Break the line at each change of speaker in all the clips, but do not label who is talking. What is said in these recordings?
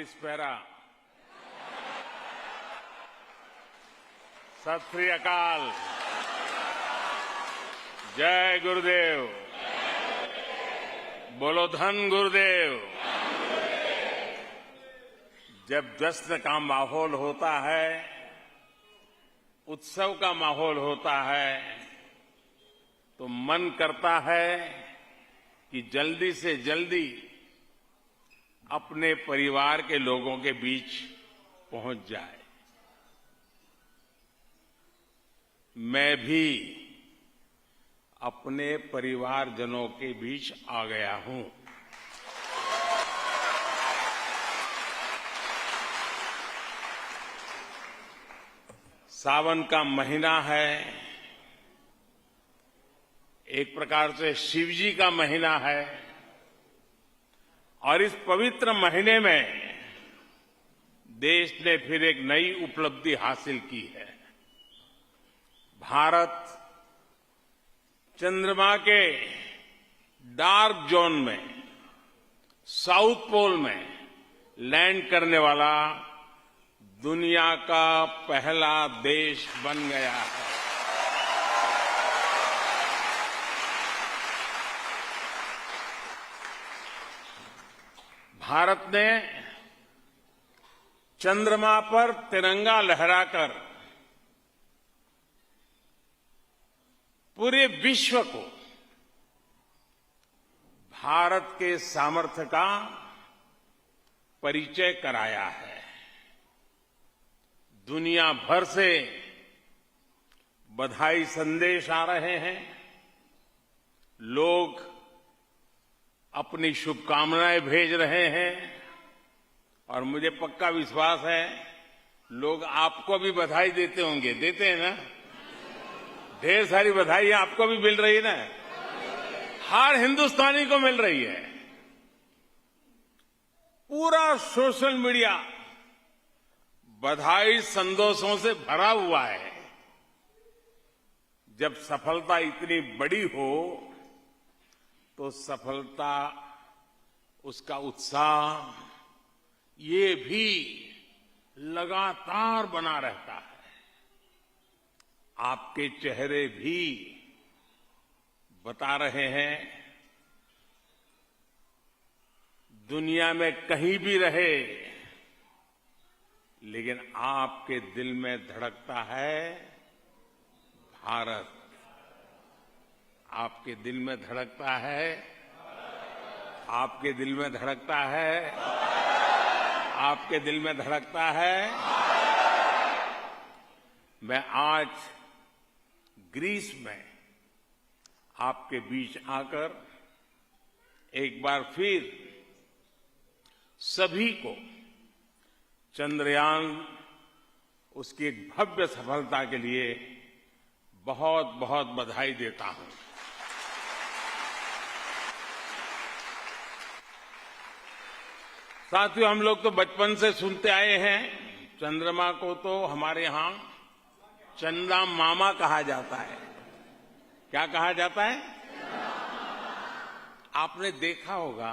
कालिस्पेरा, सत श्री अकाल, जय गुरुदेव, बोलो धन गुरुदेव। जब जश्न का माहौल होता है, उत्सव का माहौल होता है, तो मन करता है कि जल्दी से जल्दी अपने परिवार के लोगों के बीच पहुंच जाए। मैं भी अपने परिवारजनों के बीच आ गया हूं। सावन का महीना है, एक प्रकार से शिवजी का महीना है, और इस पवित्र महीने में देश ने फिर एक नई उपलब्धि हासिल की है। भारत चंद्रमा के डार्क जोन में, साउथ पोल में लैंड करने वाला दुनिया का पहला देश बन गया है। भारत ने चंद्रमा पर तिरंगा लहराकर पूरे विश्व को भारत के सामर्थ्य का परिचय कराया है। दुनिया भर से बधाई संदेश आ रहे हैं। लोग अपनी शुभकामनाएं भेज रहे हैं, और मुझे पक्का विश्वास है लोग आपको भी बधाई देते होंगे। देते हैं ना? ढेर सारी बधाई आपको भी मिल रही है ना? हर हिंदुस्तानी को मिल रही है। पूरा सोशल मीडिया बधाई संदेशों से भरा हुआ है। जब सफलता इतनी बड़ी हो तो सफलता, उसका उत्साह, ये भी लगातार बना रहता है। आपके चेहरे भी बता रहे हैं। दुनिया में कहीं भी रहे, लेकिन आपके दिल में धड़कता है भारत। आपके दिल में धड़कता है, आपके दिल में धड़कता है, आपके दिल में धड़कता है। मैं आज ग्रीस में आपके बीच आकर एक बार फिर सभी को चंद्रयान, उसकी एक भव्य सफलता के लिए बहुत बहुत बधाई देता हूं। साथियों, हम लोग तो बचपन से सुनते आए हैं, चंद्रमा को तो हमारे यहां चंदा मामा कहा जाता है। क्या कहा जाता है? आपने देखा होगा,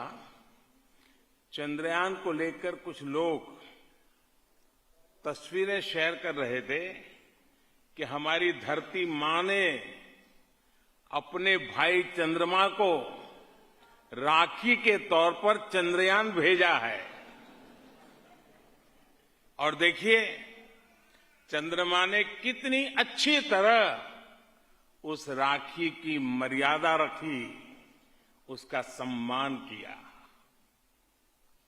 चंद्रयान को लेकर कुछ लोग तस्वीरें शेयर कर रहे थे कि हमारी धरती मां ने अपने भाई चंद्रमा को राखी के तौर पर चंद्रयान भेजा है। और देखिए, चंद्रमा ने कितनी अच्छी तरह उस राखी की मर्यादा रखी, उसका सम्मान किया।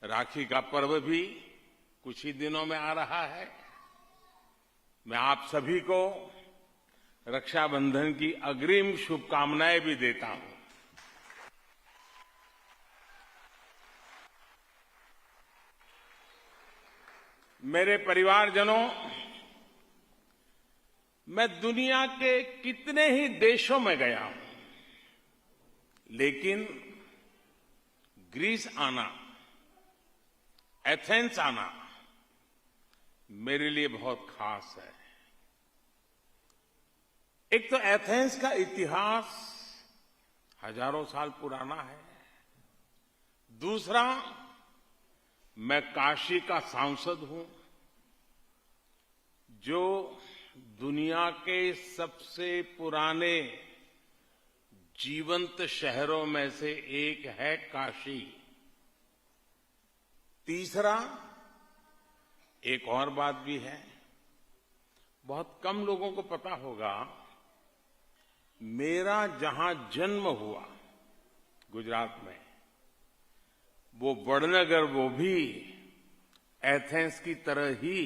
राखी का पर्व भी कुछ ही दिनों में आ रहा है। मैं आप सभी को रक्षाबंधन की अग्रिम शुभकामनाएं भी देता हूं। मेरे परिवारजनों, मैं दुनिया के कितने ही देशों में गया हूं, लेकिन ग्रीस आना, एथेंस आना मेरे लिए बहुत खास है। एक तो एथेंस का इतिहास हजारों साल पुराना है। दूसरा, मैं काशी का सांसद हूं, जो दुनिया के सबसे पुराने जीवंत शहरों में से एक है काशी। तीसरा, एक और बात भी है, बहुत कम लोगों को पता होगा, मेरा जहां जन्म हुआ गुजरात में, वो वडनगर, वो भी एथेंस की तरह ही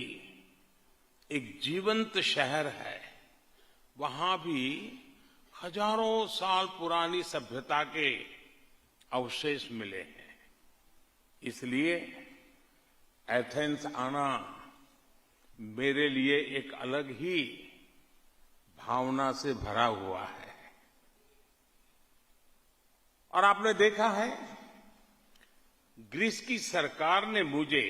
एक जीवंत शहर है। वहां भी हजारों साल पुरानी सभ्यता के अवशेष मिले हैं। इसलिए एथेंस आना मेरे लिए एक अलग ही भावना से भरा हुआ है। और आपने देखा है, ग्रीस की सरकार ने मुझे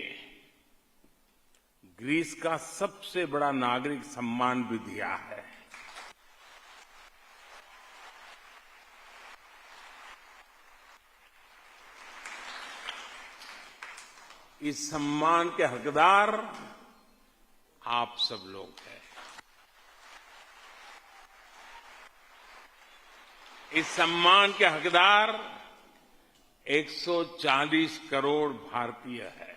ग्रीस का सबसे बड़ा नागरिक सम्मान भी दिया है। इस सम्मान के हकदार आप सब लोग हैं। इस सम्मान के हकदार 140 करोड़ भारतीय हैं।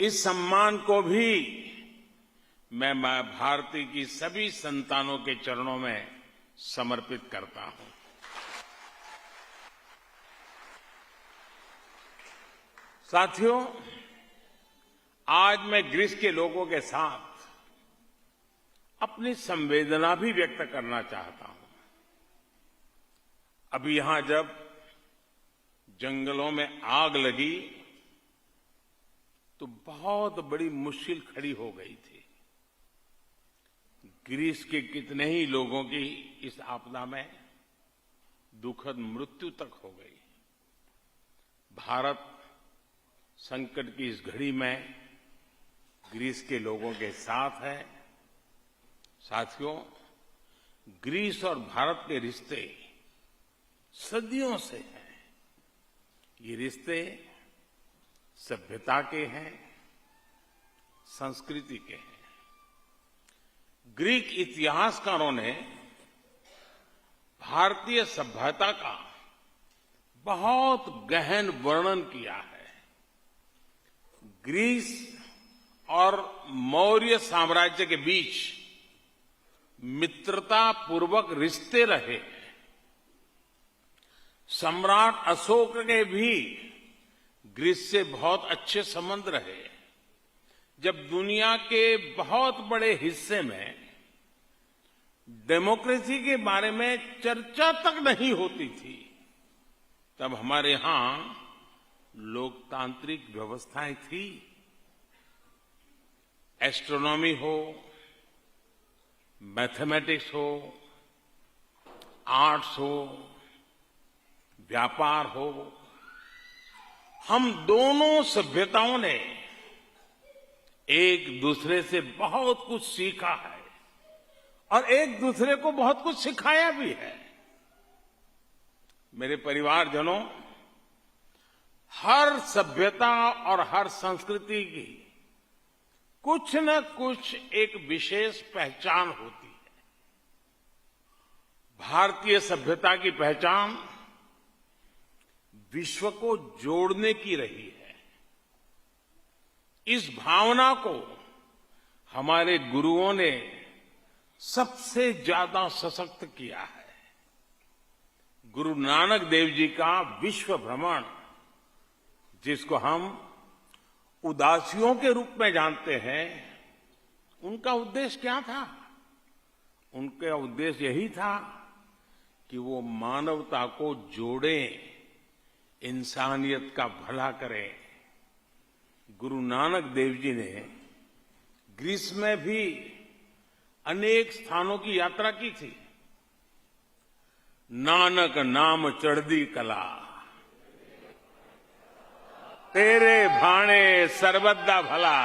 इस सम्मान को भी मैं मां भारती की सभी संतानों के चरणों में समर्पित करता हूं। साथियों, आज मैं ग्रीस के लोगों के साथ अपनी संवेदना भी व्यक्त करना चाहता हूं। अभी यहां जब जंगलों में आग लगी तो बहुत बड़ी मुश्किल खड़ी हो गई थी। ग्रीस के कितने ही लोगों की इस आपदा में दुखद मृत्यु तक हो गई। भारत संकट की इस घड़ी में ग्रीस के लोगों के साथ है। साथियों, ग्रीस और भारत के रिश्ते सदियों से हैं। ये रिश्ते सभ्यता के हैं, संस्कृति के हैं। ग्रीक इतिहासकारों ने भारतीय सभ्यता का बहुत गहन वर्णन किया है। ग्रीस और मौर्य साम्राज्य के बीच मित्रतापूर्वक रिश्ते रहे। सम्राट अशोक के भी ग्रीस से बहुत अच्छे संबंध रहे। जब दुनिया के बहुत बड़े हिस्से में डेमोक्रेसी के बारे में चर्चा तक नहीं होती थी, तब हमारे यहां लोकतांत्रिक व्यवस्थाएं थी। एस्ट्रोनॉमी हो, मैथमेटिक्स हो, आर्ट्स हो, व्यापार हो, हम दोनों सभ्यताओं ने एक दूसरे से बहुत कुछ सीखा है और एक दूसरे को बहुत कुछ सिखाया भी है। मेरे परिवारजनों, हर सभ्यता और हर संस्कृति की कुछ न कुछ एक विशेष पहचान होती है। भारतीय सभ्यता की पहचान विश्व को जोड़ने की रही है। इस भावना को हमारे गुरुओं ने सबसे ज्यादा सशक्त किया है। गुरु नानक देव जी का विश्व भ्रमण, जिसको हम उदासियों के रूप में जानते हैं, उनका उद्देश्य क्या था? उनका उद्देश्य यही था कि वो मानवता को जोड़ें, इंसानियत का भला करें। गुरु नानक देव जी ने ग्रीस में भी अनेक स्थानों की यात्रा की थी। नानक नाम चढ़दी कला, तेरे भाणे सर्वदा भला।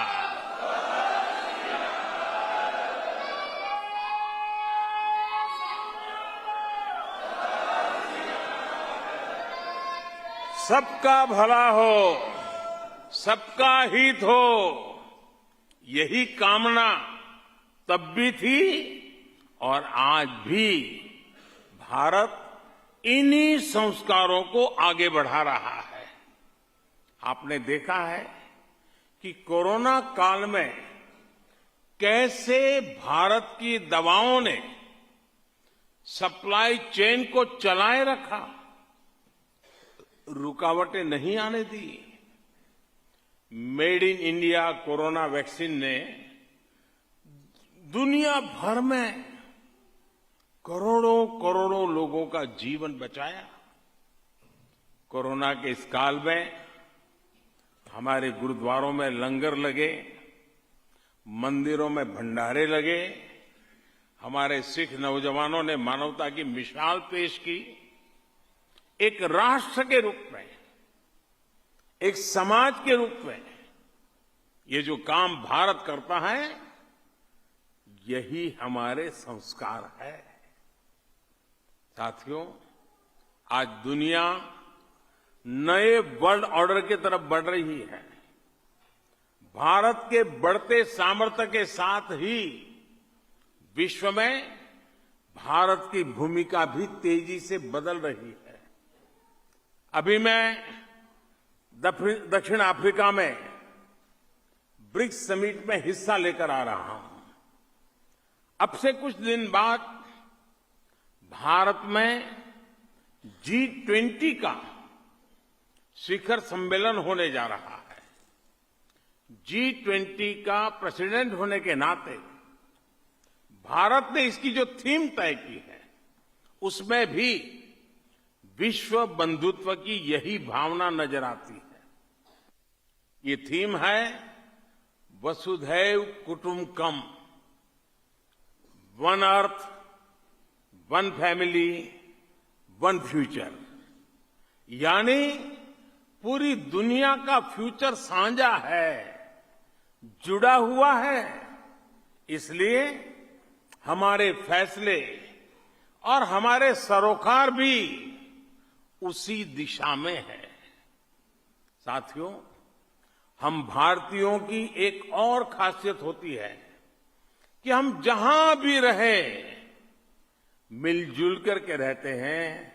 सबका भला हो, सबका हित हो, यही कामना तब भी थी और आज भी भारत इन्हीं संस्कारों को आगे बढ़ा रहा है। आपने देखा है कि कोरोना काल में कैसे भारत की दवाओं ने सप्लाई चेन को चलाए रखा, रुकावटें नहीं आने दी। Made in India corona vaccine ने दुनिया भर में करोड़ों करोड़ों लोगों का जीवन बचाया। कोरोना के इस काल में हमारे गुरुद्वारों में लंगर लगे, मंदिरों में भंडारे लगे, हमारे सिख नौजवानों ने मानवता की मिसाल पेश की। एक राष्ट्र के रूप में, एक समाज के रूप में ये जो काम भारत करता है, यही हमारे संस्कार है। साथियों, आज दुनिया नए वर्ल्ड ऑर्डर की तरफ बढ़ रही है। भारत के बढ़ते सामर्थ्य के साथ ही विश्व में भारत की भूमिका भी तेजी से बदल रही है। अभी मैं दक्षिण अफ्रीका में ब्रिक्स समिट में हिस्सा लेकर आ रहा हूं। अब से कुछ दिन बाद भारत में G20 का शिखर सम्मेलन होने जा रहा है। G20 का प्रेसिडेंट होने के नाते भारत ने इसकी जो थीम तय की है, उसमें भी विश्व बंधुत्व की यही भावना नजर आती है। ये थीम है वसुधैव कुटुंबकम, one earth, one family, one future. यानी पूरी दुनिया का फ्यूचर साझा है, जुड़ा हुआ है। इसलिए हमारे फैसले और हमारे सरोकार भी उसी दिशा में है। साथियों, हम भारतीयों की एक और खासियत होती है कि हम जहां भी रहे मिलजुल करके रहते हैं।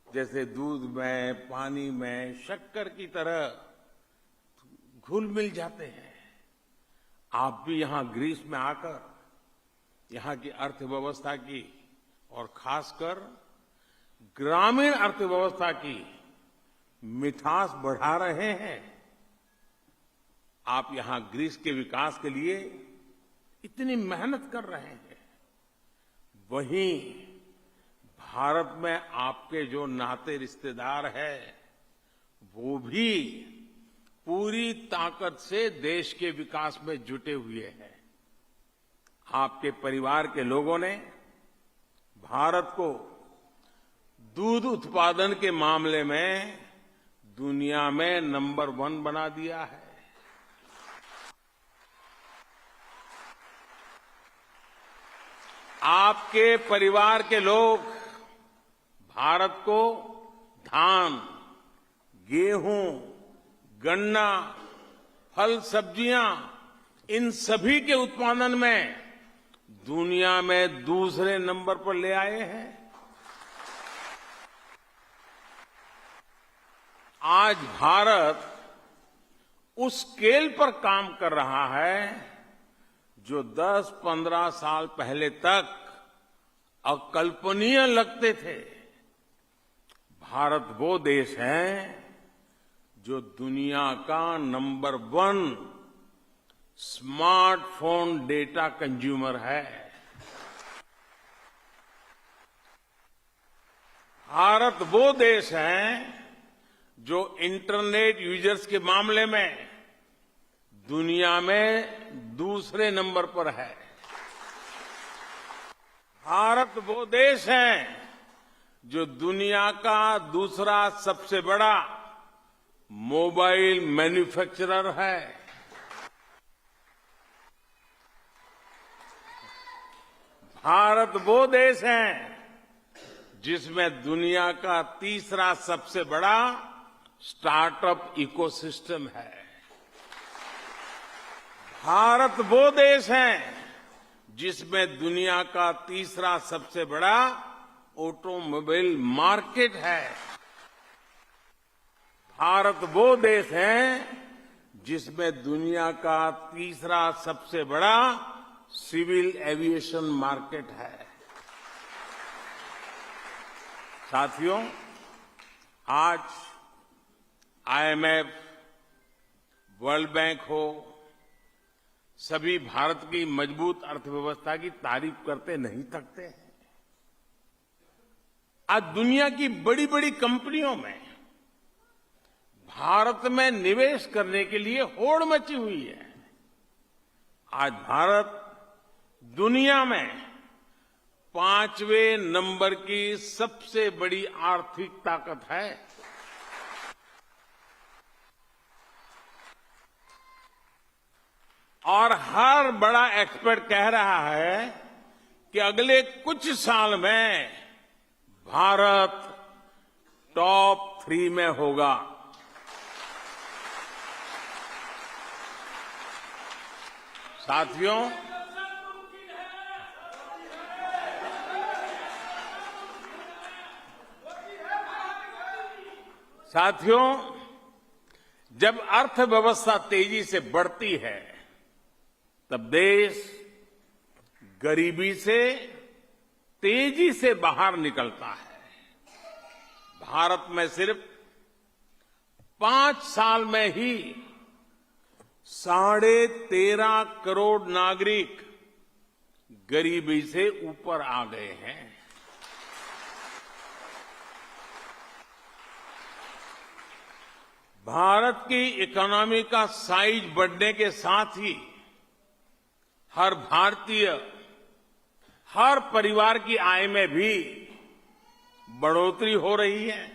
जैसे दूध में, पानी में, शक्कर की तरह घुल मिल जाते हैं। आप भी यहां ग्रीस में आकर यहां की अर्थव्यवस्था की और खासकर ग्रामीण अर्थव्यवस्था की मिठास बढ़ा रहे हैं। आप यहां ग्रीस के विकास के लिए इतनी मेहनत कर रहे हैं। वहीं भारत में आपके जो नाते रिश्तेदार हैं, वो भी पूरी ताकत से देश के विकास में जुटे हुए हैं। आपके परिवार के लोगों ने भारत को दूध उत्पादन के मामले में दुनिया में नंबर 1 बना दिया है। आपके परिवार के लोग भारत को धान, गेहूं, गन्ना, फल, सब्जियां, इन सभी के उत्पादन में दुनिया में दूसरे नंबर पर ले आए हैं। आज भारत उस स्केल पर काम कर रहा है जो 10-15 साल पहले तक अकल्पनीय लगते थे। भारत वो देश है जो दुनिया का नंबर 1 स्मार्टफोन डेटा कंज्यूमर है। भारत वो देश है जो इंटरनेट यूजर्स के मामले में दुनिया में दूसरे नंबर पर है। भारत वो देश है जो दुनिया का दूसरा सबसे बड़ा मोबाइल मैन्युफैक्चरर है। भारत वो देश है जिसमें दुनिया का तीसरा सबसे बड़ा स्टार्टअप इकोसिस्टम है। भारत वो देश है जिसमें दुनिया का तीसरा सबसे बड़ा ऑटोमोबाइल मार्केट है। भारत वो देश है जिसमें दुनिया का तीसरा सबसे बड़ा सिविल एविएशन मार्केट है। साथियों, आज आईएमएफ, वर्ल्ड बैंक हो, सभी भारत की मजबूत अर्थव्यवस्था की तारीफ करते नहीं थकते हैं। आज दुनिया की बड़ी बड़ी कंपनियों में भारत में निवेश करने के लिए होड़ मची हुई है। आज भारत दुनिया में 5वें नंबर की सबसे बड़ी आर्थिक ताकत है। और हर बड़ा एक्सपर्ट कह रहा है कि अगले कुछ साल में भारत टॉप 3 में होगा। साथियों, जब अर्थव्यवस्था तेजी से बढ़ती है तब देश गरीबी से तेजी से बाहर निकलता है। भारत में सिर्फ 5 साल में ही 13.5 करोड़ नागरिक गरीबी से ऊपर आ गए हैं। भारत की इकोनॉमी का साइज बढ़ने के साथ ही हर भारतीय, हर परिवार की आय में भी बढ़ोतरी हो रही है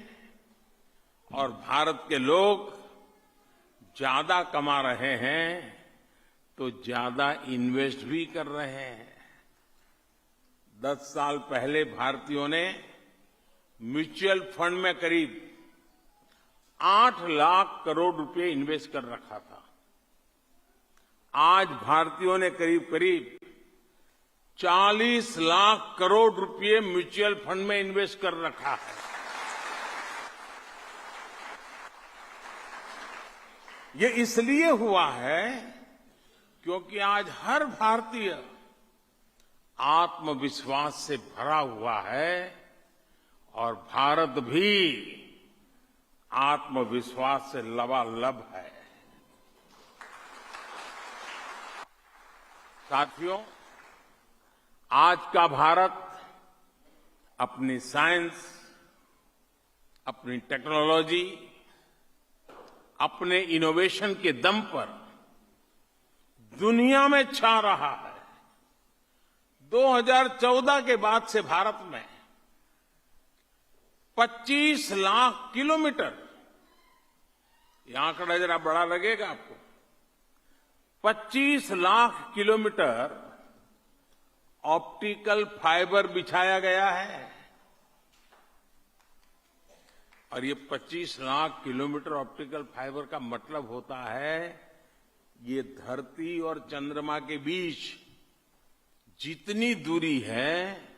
और भारत के लोग ज्यादा कमा रहे हैं तो ज्यादा इन्वेस्ट भी कर रहे हैं। 10 साल पहले भारतीयों ने म्यूचुअल फंड में करीब 8 लाख करोड़ रुपए इन्वेस्ट कर रखा था। आज भारतीयों ने करीब करीब 40 लाख करोड़ रुपए म्यूचुअल फंड में इन्वेस्ट कर रखा है। ये इसलिए हुआ है क्योंकि आज हर भारतीय आत्मविश्वास से भरा हुआ है और भारत भी आत्मविश्वास से लबालब है। साथियों, आज का भारत अपनी साइंस, अपनी टेक्नोलॉजी, अपने इनोवेशन के दम पर दुनिया में छा रहा है। 2014 के बाद से भारत में 25 लाख किलोमीटर, ये आंकड़ा जरा बड़ा लगेगा आपको, 25 लाख किलोमीटर ऑप्टिकल फाइबर बिछाया गया है। और ये 25 लाख किलोमीटर ऑप्टिकल फाइबर का मतलब होता है ये धरती और चंद्रमा के बीच जितनी दूरी है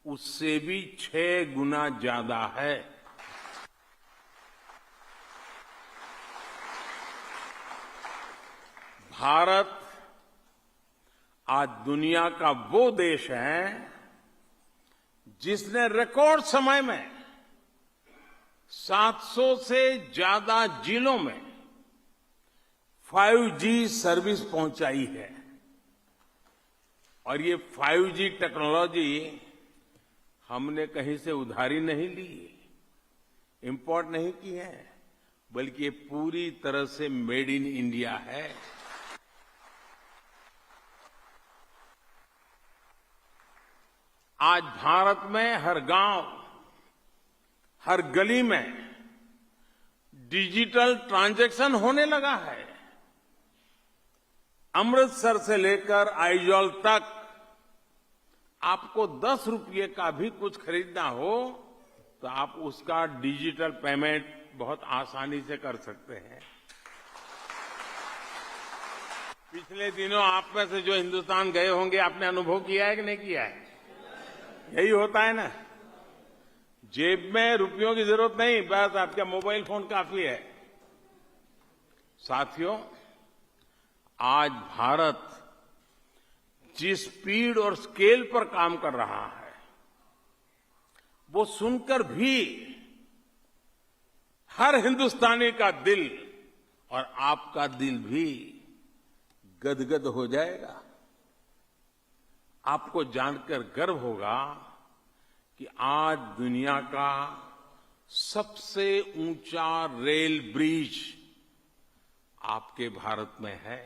उससे भी 6 गुना ज्यादा है। भारत आज दुनिया का वो देश है जिसने रिकॉर्ड समय में 700 से ज्यादा जिलों में 5G सर्विस पहुंचाई है। और ये 5G टेक्नोलॉजी हमने कहीं से उधारी नहीं ली, इंपोर्ट नहीं की है, बल्कि ये पूरी तरह से मेड इन इंडिया है। आज भारत में हर गांव, हर गली में डिजिटल ट्रांजैक्शन होने लगा है। अमृतसर से लेकर आइजॉल तक आपको 10 रुपये का भी कुछ खरीदना हो तो आप उसका डिजिटल पेमेंट बहुत आसानी से कर सकते हैं। पिछले दिनों आप में से जो हिंदुस्तान गए होंगे, आपने अनुभव किया है कि नहीं किया है? यही होता है ना, जेब में रुपयों की जरूरत नहीं, बस आपका मोबाइल फोन काफी है। साथियों, आज भारत जिस स्पीड और स्केल पर काम कर रहा है, वो सुनकर भी हर हिंदुस्तानी का दिल और आपका दिल भी गदगद हो जाएगा। आपको जानकर गर्व होगा कि आज दुनिया का सबसे ऊंचा रेल ब्रिज आपके भारत में है।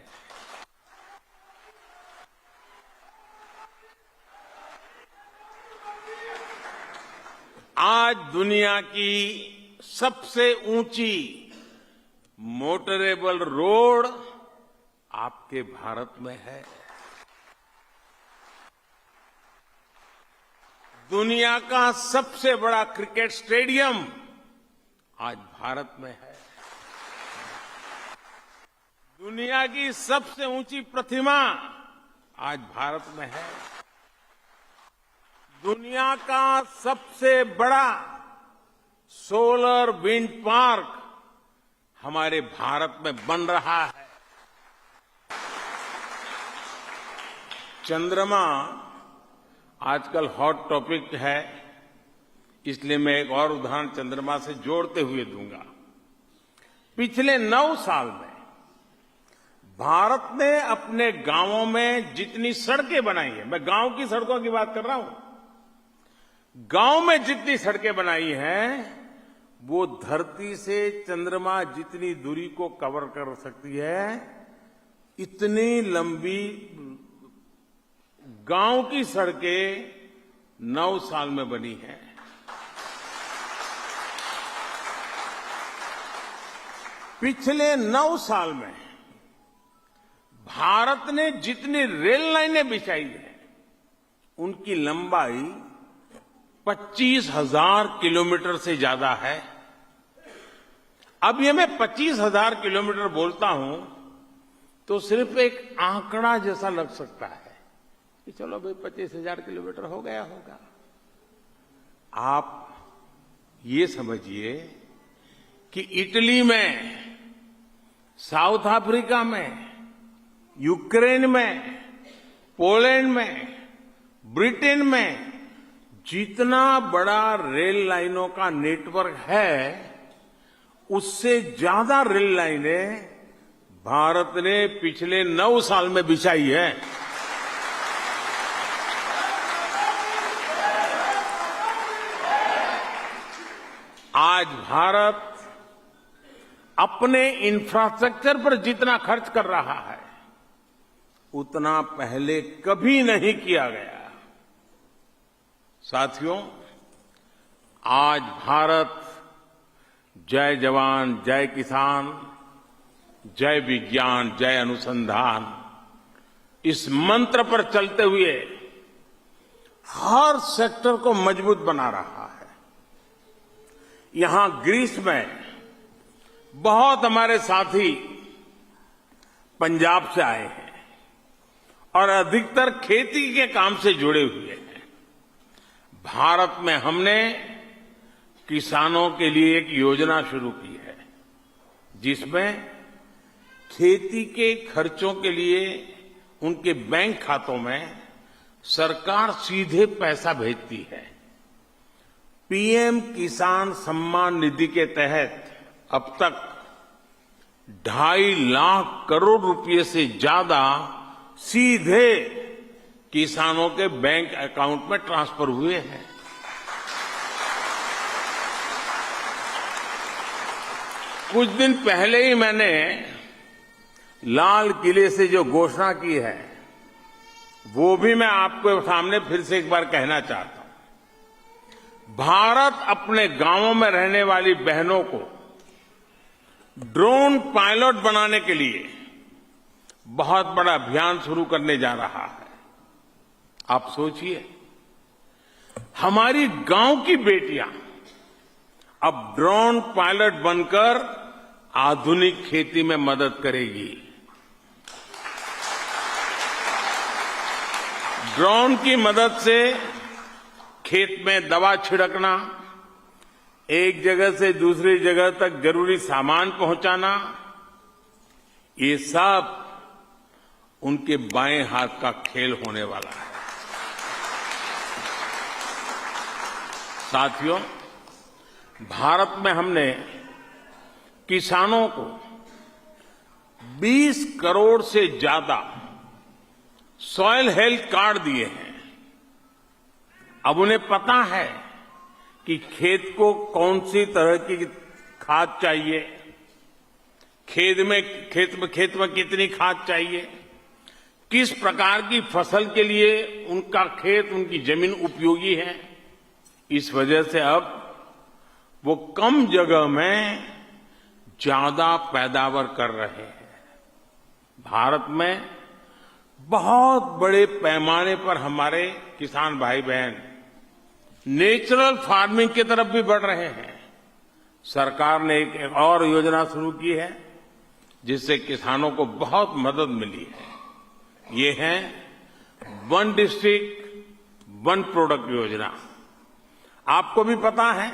आज दुनिया की सबसे ऊंची मोटरेबल रोड आपके भारत में है। दुनिया का सबसे बड़ा क्रिकेट स्टेडियम आज भारत में है। दुनिया की सबसे ऊंची प्रतिमा आज भारत में है। दुनिया का सबसे बड़ा सोलर विंड पार्क हमारे भारत में बन रहा है। चंद्रमा आजकल हॉट टॉपिक है, इसलिए मैं एक और उदाहरण चंद्रमा से जोड़ते हुए दूंगा। पिछले 9 साल में भारत ने अपने गांवों में जितनी सड़कें बनाई है, मैं गांव की सड़कों की बात कर रहा हूं, गांव में जितनी सड़कें बनाई हैं वो धरती से चंद्रमा जितनी दूरी को कवर कर सकती है, इतनी लंबी गांव की सड़कें 9 साल में बनी हैं। पिछले 9 साल में भारत ने जितनी रेल लाइनें बिछाई हैं, उनकी लंबाई 25,000 किलोमीटर से ज्यादा है। अब ये मैं 25,000 किलोमीटर बोलता हूं तो सिर्फ एक आंकड़ा जैसा लग सकता है कि चलो भाई 25,000 किलोमीटर हो गया होगा। आप ये समझिए कि इटली में, साउथ अफ्रीका में, यूक्रेन में, पोलैंड में, ब्रिटेन में जितना बड़ा रेल लाइनों का नेटवर्क है, उससे ज्यादा रेल लाइनें भारत ने पिछले 9 साल में बिछाई है। आज भारत अपने इंफ्रास्ट्रक्चर पर जितना खर्च कर रहा है, उतना पहले कभी नहीं किया गया। साथियों, आज भारत जय जवान, जय किसान, जय विज्ञान, जय अनुसंधान, इस मंत्र पर चलते हुए हर सेक्टर को मजबूत बना रहा है। यहां ग्रीस में बहुत हमारे साथी पंजाब से आए हैं और अधिकतर खेती के काम से जुड़े हुए हैं। भारत में हमने किसानों के लिए एक योजना शुरू की है, जिसमें खेती के खर्चों के लिए उनके बैंक खातों में सरकार सीधे पैसा भेजती है। पीएम किसान सम्मान निधि के तहत अब तक 2.5 लाख करोड़ रुपए से ज्यादा सीधे किसानों के बैंक अकाउंट में ट्रांसफर हुए हैं। कुछ दिन पहले ही मैंने लाल किले से जो घोषणा की है, वो भी मैं आपके सामने फिर से एक बार कहना चाहता हूं। भारत अपने गांवों में रहने वाली बहनों को ड्रोन पायलट बनाने के लिए बहुत बड़ा अभियान शुरू करने जा रहा है। आप सोचिए, हमारी गांव की बेटियां अब ड्रोन पायलट बनकर आधुनिक खेती में मदद करेगी। ड्रोन की मदद से खेत में दवा छिड़कना, एक जगह से दूसरी जगह तक जरूरी सामान पहुंचाना, ये सब उनके बाएं हाथ का खेल होने वाला है। साथियों, भारत में हमने किसानों को 20 करोड़ से ज्यादा सॉइल हेल्थ कार्ड दिए हैं। अब उन्हें पता है कि खेत को कौन सी तरह की खाद चाहिए, खेत में कितनी खाद चाहिए, किस प्रकार की फसल के लिए उनका खेत, उनकी जमीन उपयोगी है। इस वजह से अब वो कम जगह में ज्यादा पैदावार कर रहे हैं। भारत में बहुत बड़े पैमाने पर हमारे किसान भाई बहन नेचुरल फार्मिंग की तरफ भी बढ़ रहे हैं। सरकार ने एक और योजना शुरू की है जिससे किसानों को बहुत मदद मिली है। ये है वन डिस्ट्रिक्ट वन प्रोडक्ट योजना। आपको भी पता है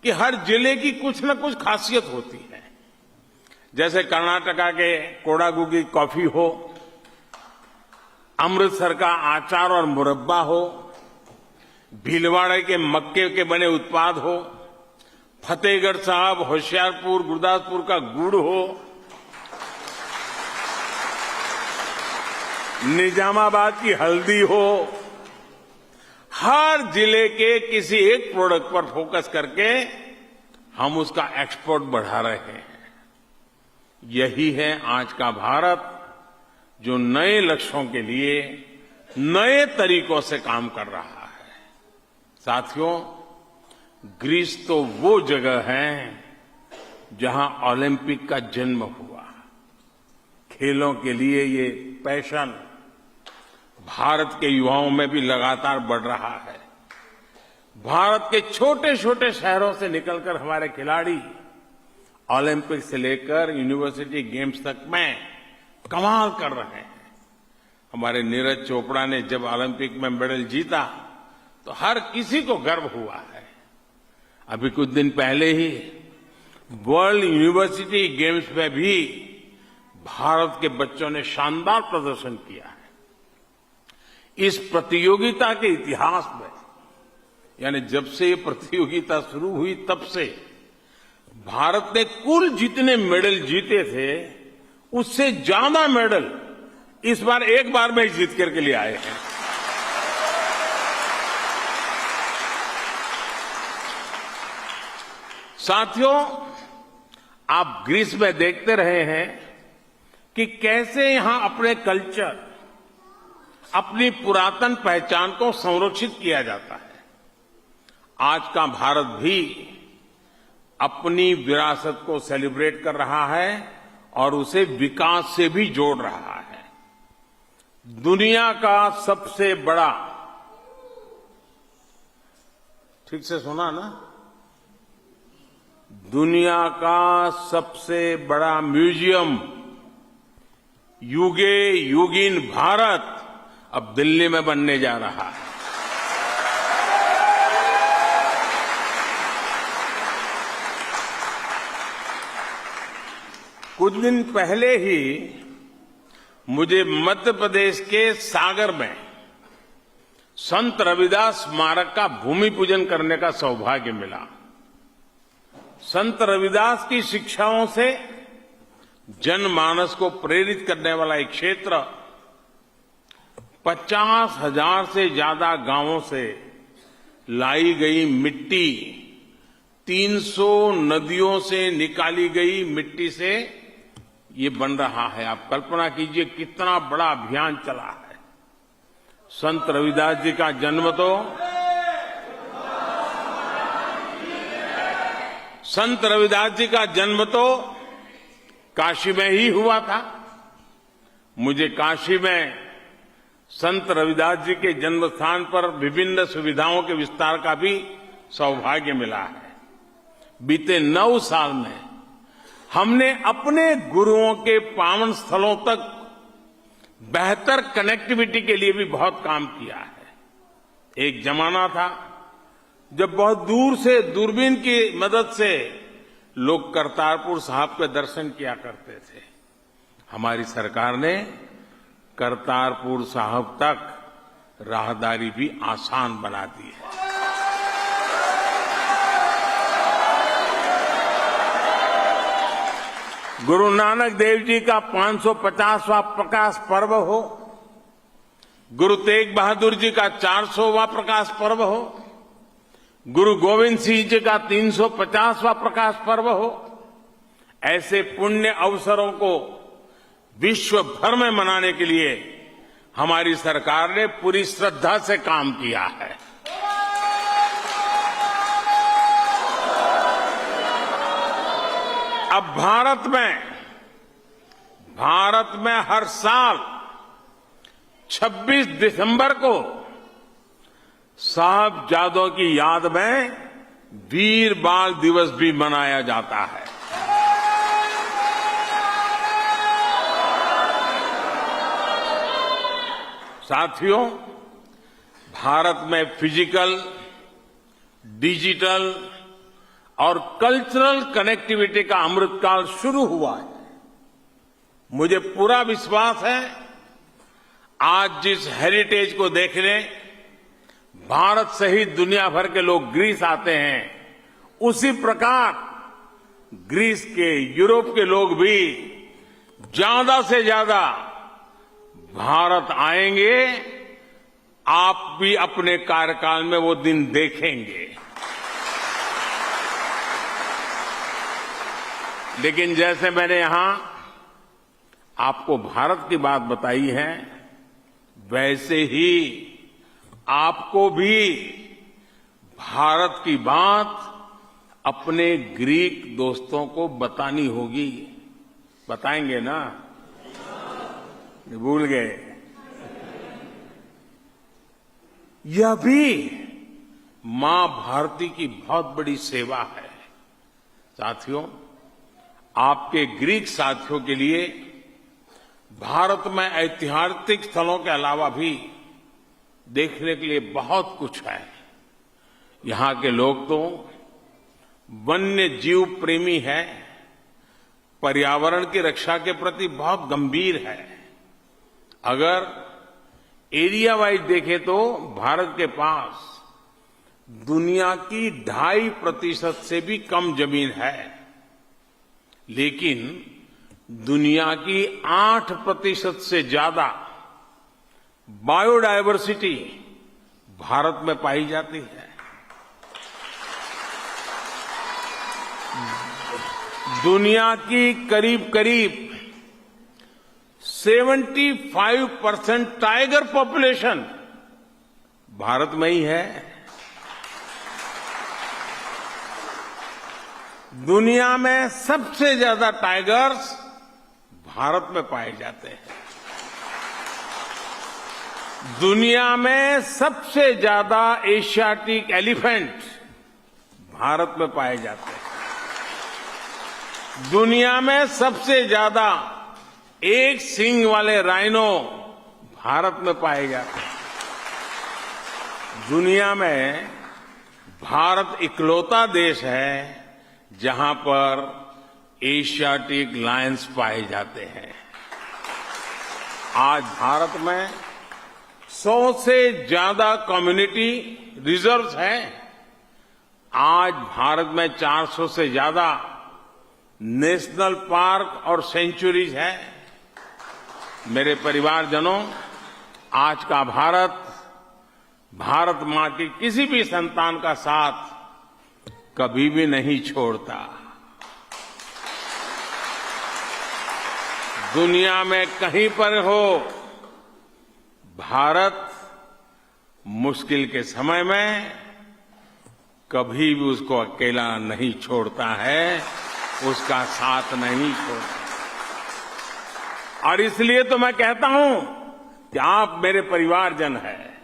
कि हर जिले की कुछ न कुछ खासियत होती है। जैसे कर्नाटका के कोडागु की कॉफी हो, अमृतसर का आचार और मुरब्बा हो, भीलवाड़े के मक्के के बने उत्पाद हो, फतेहगढ़ साहब, होशियारपुर, गुरदासपुर का गुड़ हो, निजामाबाद की हल्दी हो, हर जिले के किसी एक प्रोडक्ट पर फोकस करके हम उसका एक्सपोर्ट बढ़ा रहे हैं। यही है आज का भारत जो नए लक्ष्यों के लिए नए तरीकों से काम कर रहा है। साथियों, ग्रीस तो वो जगह है जहां ओलंपिक का जन्म हुआ। खेलों के लिए ये पैशन भारत के युवाओं में भी लगातार बढ़ रहा है। भारत के छोटे छोटे शहरों से निकलकर हमारे खिलाड़ी ओलंपिक से लेकर यूनिवर्सिटी गेम्स तक में कमाल कर रहे हैं। हमारे नीरज चोपड़ा ने जब ओलंपिक में मेडल जीता तो हर किसी को गर्व हुआ है। अभी कुछ दिन पहले ही वर्ल्ड यूनिवर्सिटी गेम्स में भी भारत के बच्चों ने शानदार प्रदर्शन किया है। इस प्रतियोगिता के इतिहास में, यानी जब से ये प्रतियोगिता शुरू हुई तब से भारत ने कुल जितने मेडल जीते थे उससे ज्यादा मेडल इस बार एक बार में ही जीत करके लिए आए हैं। साथियों, आप ग्रीस में देखते रहे हैं कि कैसे यहां अपने कल्चर, अपनी पुरातन पहचान को संरक्षित किया जाता है। आज का भारत भी अपनी विरासत को सेलिब्रेट कर रहा है और उसे विकास से भी जोड़ रहा है। दुनिया का सबसे बड़ा, ठीक से सुना ना, दुनिया का सबसे बड़ा म्यूजियम युगे युगीन भारत अब दिल्ली में बनने जा रहा है। कुछ दिन पहले ही मुझे मध्य प्रदेश के सागर में संत रविदास स्मारक का भूमि पूजन करने का सौभाग्य मिला। संत रविदास की शिक्षाओं से जनमानस को प्रेरित करने वाला एक क्षेत्र 50,000 से ज्यादा गांवों से लाई गई मिट्टी, 300 नदियों से निकाली गई मिट्टी से ये बन रहा है। आप कल्पना कीजिए कितना बड़ा अभियान चला है। संत रविदास जी का जन्म तो काशी में ही हुआ था। मुझे काशी में संत रविदास जी के जन्म स्थान पर विभिन्न सुविधाओं के विस्तार का भी सौभाग्य मिला है। बीते 9 साल में हमने अपने गुरुओं के पावन स्थलों तक बेहतर कनेक्टिविटी के लिए भी बहुत काम किया है। एक जमाना था जब बहुत दूर से दूरबीन की मदद से लोग करतारपुर साहब के दर्शन किया करते थे। हमारी सरकार ने करतारपुर साहब तक राहदारी भी आसान बना दी है। गुरु नानक देव जी का 550वां प्रकाश पर्व हो, गुरु तेग बहादुर जी का 400वां प्रकाश पर्व हो, गुरु गोविंद सिंह जी का 350वां प्रकाश पर्व हो, ऐसे पुण्य अवसरों को विश्व भर में मनाने के लिए हमारी सरकार ने पूरी श्रद्धा से काम किया है। अब भारत में हर साल 26 दिसंबर को साहबजादों की याद में वीर बाल दिवस भी मनाया जाता है। साथियों, भारत में फिजिकल, डिजिटल और कल्चरल कनेक्टिविटी का अमृतकाल शुरू हुआ है। मुझे पूरा विश्वास है आज जिस हेरिटेज को देखने भारत सहित दुनिया भर के लोग ग्रीस आते हैं, उसी प्रकार ग्रीस के, यूरोप के लोग भी ज्यादा से ज्यादा भारत आएंगे। आप भी अपने कार्यकाल में वो दिन देखेंगे। लेकिन जैसे मैंने यहां आपको भारत की बात बताई है, वैसे ही आपको भी भारत की बात अपने ग्रीक दोस्तों को बतानी होगी। बताएंगे ना? भूल गए? यह भी मां भारती की बहुत बड़ी सेवा है। साथियों, आपके ग्रीक साथियों के लिए भारत में ऐतिहासिक स्थलों के अलावा भी देखने के लिए बहुत कुछ है। यहां के लोग तो वन्य जीव प्रेमी है, पर्यावरण की रक्षा के प्रति बहुत गंभीर है। अगर एरिया वाइज देखें तो भारत के पास दुनिया की 2.5% से भी कम जमीन है, लेकिन दुनिया की 8% से ज्यादा बायोडायवर्सिटी भारत में पाई जाती है। दुनिया की करीब करीब 75% टाइगर पॉपुलेशन भारत में ही है। दुनिया में सबसे ज्यादा टाइगर्स भारत में पाए जाते हैं। दुनिया में सबसे ज्यादा एशियाटिक एलिफेंट भारत में पाए जाते हैं। दुनिया में सबसे ज्यादा एक सींग वाले राइनो भारत में पाए जाते हैं। दुनिया में भारत इकलौता देश है जहां पर एशियाटिक लायंस पाए जाते हैं। आज भारत में 100 से ज्यादा कम्युनिटी रिजर्व्स हैं। आज भारत में 400 से ज्यादा नेशनल पार्क और सेंचुरीज हैं। मेरे परिवारजनों, आज का भारत मां की किसी भी संतान का साथ कभी भी नहीं छोड़ता। दुनिया में कहीं पर हो, भारत मुश्किल के समय में कभी भी उसको अकेला नहीं छोड़ता है, उसका साथ नहीं छोड़ता। और इसलिए तो मैं कहता हूं कि आप मेरे परिवारजन हैं।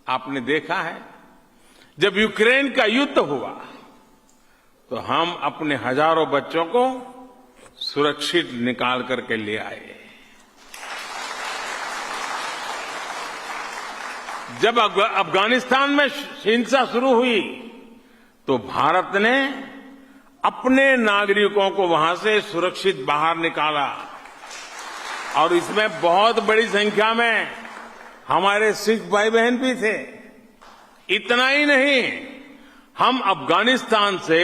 आपने देखा है, जब यूक्रेन का युद्ध हुआ तो हम अपने हजारों बच्चों को सुरक्षित निकाल करके ले आए। जब अफगानिस्तान में हिंसा शुरू हुई तो भारत ने अपने नागरिकों को वहां से सुरक्षित बाहर निकाला और इसमें बहुत बड़ी संख्या में हमारे सिख भाई बहन भी थे। इतना ही नहीं, हम अफगानिस्तान से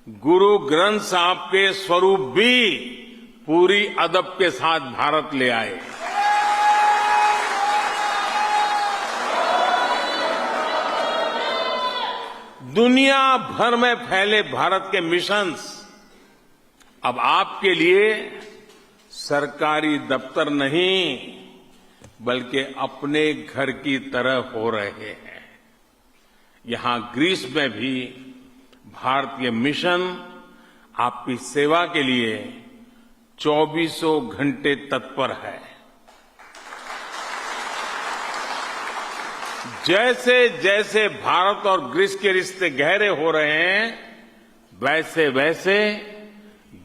गुरु ग्रंथ साहब के स्वरूप भी पूरी अदब के साथ भारत ले आए। दुनिया भर में फैले भारत के मिशंस अब आपके लिए सरकारी दफ्तर नहीं बल्कि अपने घर की तरह हो रहे हैं। यहां ग्रीस में भी भारतीय मिशन आपकी सेवा के लिए 24 घंटे तत्पर है। जैसे जैसे भारत और ग्रीस के रिश्ते गहरे हो रहे हैं वैसे वैसे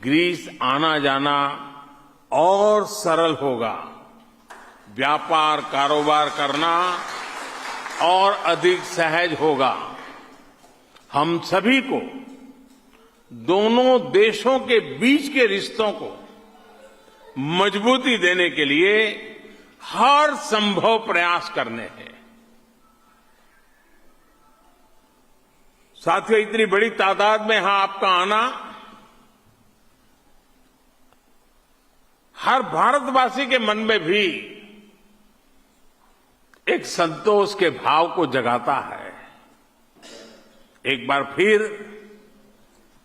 ग्रीस आना जाना और सरल होगा, व्यापार कारोबार करना और अधिक सहज होगा। हम सभी को दोनों देशों के बीच के रिश्तों को मजबूती देने के लिए हर संभव प्रयास करने हैं। साथियों, इतनी बड़ी तादाद में यहां आपका आना हर भारतवासी के मन में भी एक संतोष के भाव को जगाता है। एक बार फिर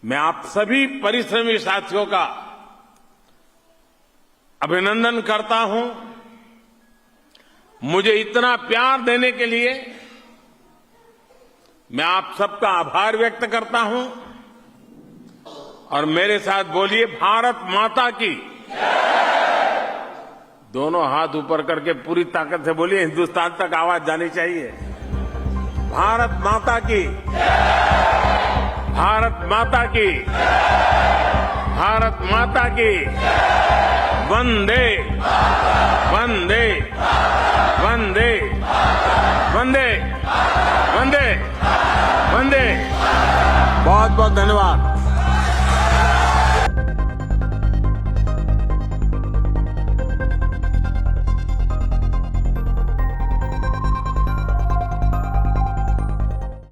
मैं आप सभी परिश्रमी साथियों का अभिनंदन करता हूं। मुझे इतना प्यार देने के लिए मैं आप सबका आभार व्यक्त करता हूं और मेरे साथ बोलिए, भारत माता की। दोनों हाथ ऊपर करके पूरी ताकत से बोलिए, हिंदुस्तान तक आवाज जानी चाहिए। भारत माता की, भारत माता की, भारत माता की। वंदे वंदे वंदे वंदे वंदे वंदे। बहुत बहुत धन्यवाद।